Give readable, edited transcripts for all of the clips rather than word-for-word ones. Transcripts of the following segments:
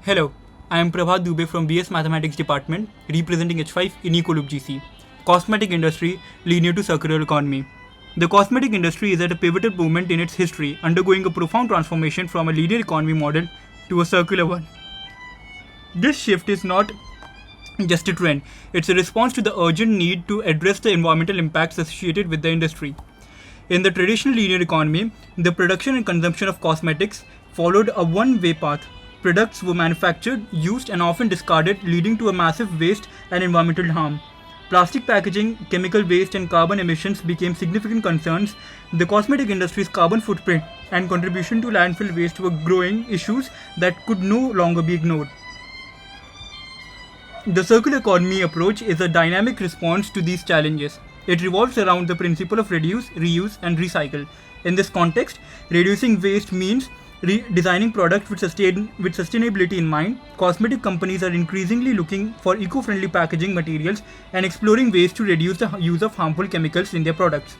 Hello, I am Prabhat Dubey from BS Mathematics Department, representing H5 in Ecolube GC. Cosmetic industry linear to circular economy. The cosmetic industry is at a pivotal moment in its history, undergoing a profound transformation from a linear economy model to a circular one. This shift is not just a trend, it's a response to the urgent need to address the environmental impacts associated with the industry. In the traditional linear economy, the production and consumption of cosmetics followed a one way path. Products were manufactured, used, and often discarded, leading to a massive waste and environmental harm. Plastic packaging, chemical waste, and carbon emissions became significant concerns. The cosmetic industry's carbon footprint and contribution to landfill waste were growing issues that could no longer be ignored. The circular economy approach is a dynamic response to these challenges. It revolves around the principle of reduce, reuse, and recycle. In this context, reducing waste means designing products with sustainability in mind. Cosmetic companies are increasingly looking for eco-friendly packaging materials and exploring ways to reduce the use of harmful chemicals in their products.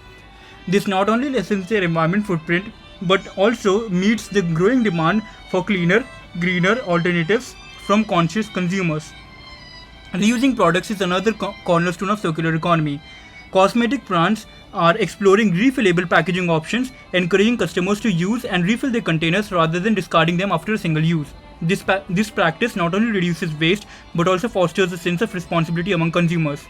This not only lessens their environment footprint but also meets the growing demand for cleaner, greener alternatives from conscious consumers. Reusing products is another cornerstone of circular economy. Cosmetic brands are exploring refillable packaging options, encouraging customers to use and refill their containers rather than discarding them after a single use. This practice not only reduces waste but also fosters a sense of responsibility among consumers.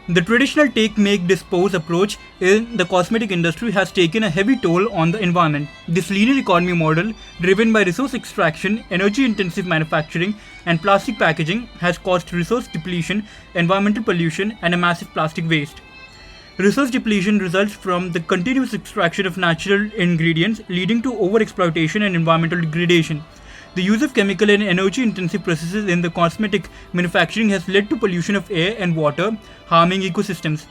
The traditional take, make, dispose approach in the cosmetic industry has taken a heavy toll on the environment. This linear economy model, driven by resource extraction, energy intensive manufacturing, and plastic packaging, has caused resource depletion, environmental pollution, and a massive plastic waste. Resource depletion results from the continuous extraction of natural ingredients, leading to overexploitation and environmental degradation. The use of chemical and energy intensive processes in the cosmetic manufacturing has led to pollution of air and water, harming ecosystems.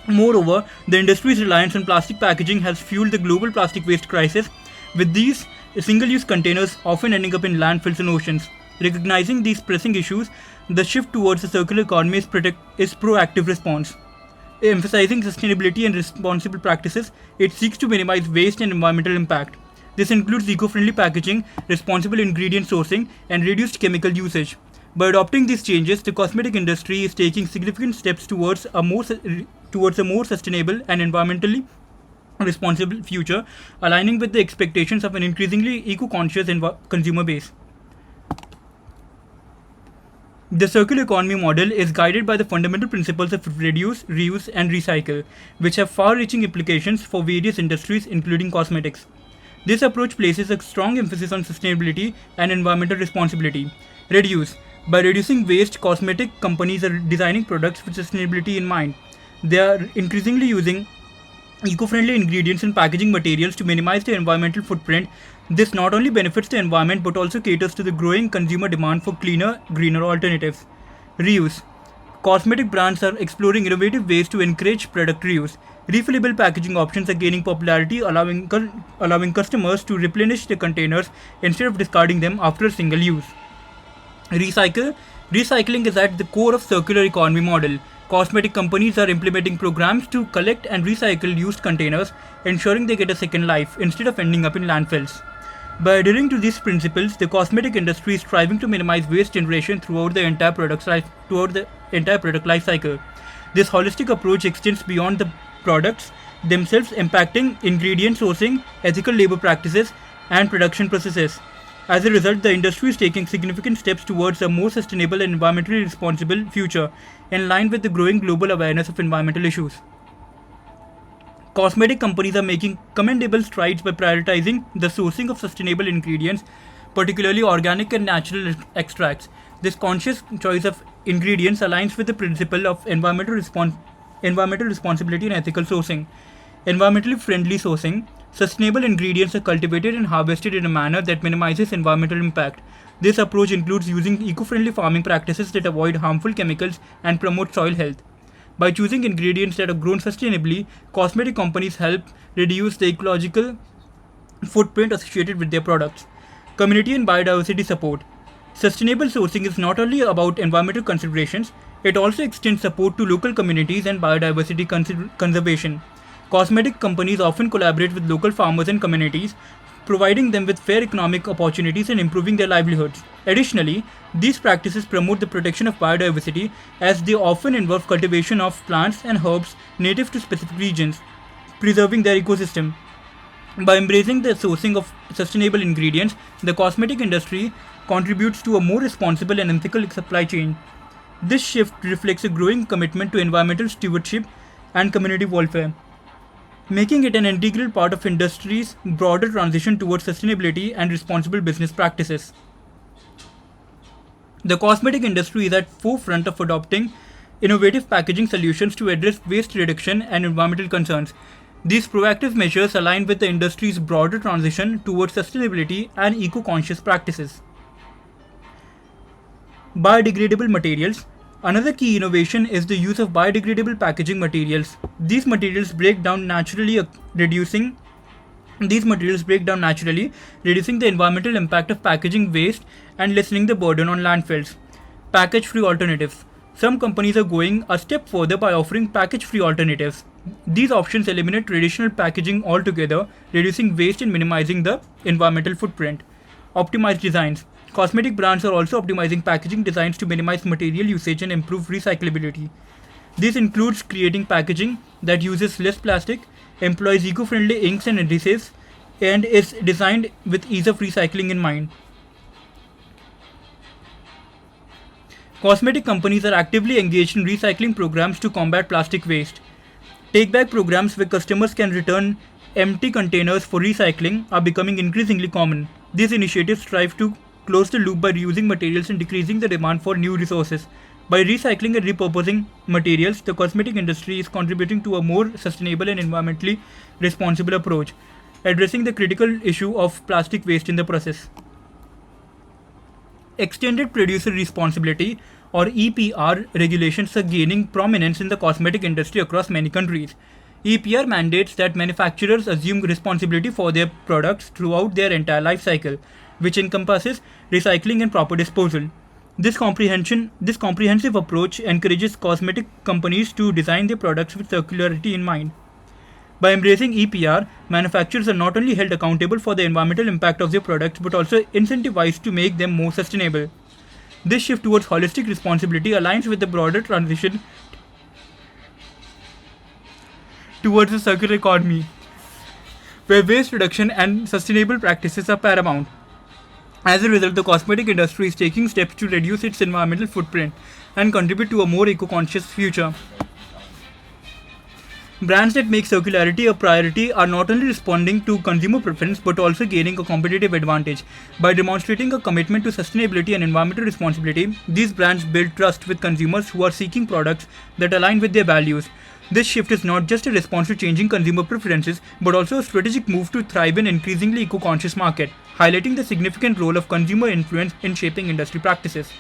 Moreover, the industry's reliance on plastic packaging has fueled the global plastic waste crisis, with these single use containers often ending up in landfills and oceans. Recognizing these pressing issues, the shift towards a circular economy is proactive response. Emphasizing sustainability and responsible practices, it seeks to minimize waste and environmental impact. This includes eco-friendly packaging, responsible ingredient sourcing, and reduced chemical usage. By adopting these changes, the cosmetic industry is taking significant steps towards a more sustainable and environmentally responsible future, aligning with the expectations of an increasingly eco-conscious consumer base. The circular economy model is guided by the fundamental principles of reduce, reuse, and recycle, which have far-reaching implications for various industries, including cosmetics. This approach places a strong emphasis on sustainability and environmental responsibility. Reduce. By reducing waste, cosmetic companies are designing products with sustainability in mind. They are increasingly using eco-friendly ingredients and packaging materials to minimize their environmental footprint. This not only benefits the environment but also caters to the growing consumer demand for cleaner, greener alternatives. Reuse. Cosmetic brands are exploring innovative ways to encourage product reuse. Refillable packaging options are gaining popularity, allowing customers to replenish their containers instead of discarding them after a single use. Recycle. Recycling is at the core of circular economy model. Cosmetic companies are implementing programs to collect and recycle used containers, ensuring they get a second life instead of ending up in landfills. By adhering to these principles, the cosmetic industry is striving to minimize waste generation throughout the entire product life cycle. This holistic approach extends beyond the products themselves, impacting ingredient sourcing, ethical labor practices, and production processes. As a result, the industry is taking significant steps towards a more sustainable and environmentally responsible future, in line with the growing global awareness of environmental issues. Cosmetic companies are making commendable strides by prioritizing the sourcing of sustainable ingredients, particularly organic and natural extracts. This conscious choice of ingredients aligns with the principle of environmental responsibility and ethical sourcing. Environmentally friendly sourcing. Sustainable ingredients are cultivated and harvested in a manner that minimizes environmental impact. This approach includes using eco-friendly farming practices that avoid harmful chemicals and promote soil health. By choosing ingredients that are grown sustainably, cosmetic companies help reduce the ecological footprint associated with their products. Community and biodiversity support. Sustainable sourcing is not only about environmental considerations, it also extends support to local communities and biodiversity conservation. Cosmetic companies often collaborate with local farmers and communities, providing them with fair economic opportunities and improving their livelihoods. Additionally, these practices promote the protection of biodiversity as they often involve cultivation of plants and herbs native to specific regions, preserving their ecosystem. By embracing the sourcing of sustainable ingredients, the cosmetic industry contributes to a more responsible and ethical supply chain. This shift reflects a growing commitment to environmental stewardship and community welfare, making it an integral part of industry's broader transition towards sustainability and responsible business practices. The cosmetic industry is at forefront of adopting innovative packaging solutions to address waste reduction and environmental concerns. These proactive measures align with the industry's broader transition towards sustainability and eco-conscious practices. Biodegradable materials. Another key innovation is the use of biodegradable packaging materials. These materials break down naturally, reducing the environmental impact of packaging waste and lessening the burden on landfills. Package-free alternatives. Some companies are going a step further by offering package-free alternatives. These options eliminate traditional packaging altogether, reducing waste and minimizing the environmental footprint. Optimized designs. Cosmetic brands are also optimizing packaging designs to minimize material usage and improve recyclability. This includes creating packaging that uses less plastic, employs eco-friendly inks and adhesives, and is designed with ease of recycling in mind. Cosmetic companies are actively engaged in recycling programs to combat plastic waste. Take-back programs where customers can return empty containers for recycling are becoming increasingly common. These initiatives strive to close the loop by reusing materials and decreasing the demand for new resources. By recycling and repurposing materials, the cosmetic industry is contributing to a more sustainable and environmentally responsible approach, addressing the critical issue of plastic waste in the process. Extended producer responsibility or EPR regulations are gaining prominence in the cosmetic industry across many countries. EPR mandates that manufacturers assume responsibility for their products throughout their entire life cycle, which encompasses recycling and proper disposal. This comprehensive approach encourages cosmetic companies to design their products with circularity in mind. By embracing EPR, manufacturers are not only held accountable for the environmental impact of their products but also incentivized to make them more sustainable. This shift towards holistic responsibility aligns with the broader transition towards a circular economy, where waste reduction and sustainable practices are paramount. As a result, the cosmetic industry is taking steps to reduce its environmental footprint and contribute to a more eco-conscious future. Brands that make circularity a priority are not only responding to consumer preference but also gaining a competitive advantage. By demonstrating a commitment to sustainability and environmental responsibility, these brands build trust with consumers who are seeking products that align with their values. This shift is not just a response to changing consumer preferences but also a strategic move to thrive in an increasingly eco-conscious market, highlighting the significant role of consumer influence in shaping industry practices.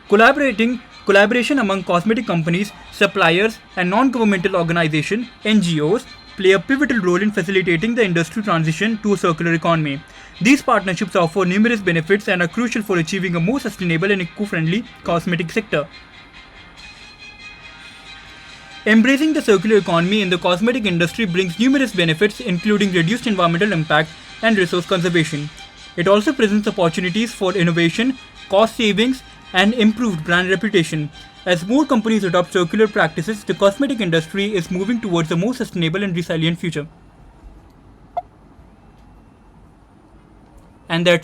Collaboration among cosmetic companies, suppliers, and non-governmental organizations (NGOs) play a pivotal role in facilitating the industry transition to a circular economy. These partnerships offer numerous benefits and are crucial for achieving a more sustainable and eco-friendly cosmetic sector. Embracing the circular economy in the cosmetic industry brings numerous benefits, including reduced environmental impact and resource conservation. It also presents opportunities for innovation, cost savings, and improved brand reputation. As more companies adopt circular practices, the cosmetic industry is moving towards a more sustainable and resilient future. And that's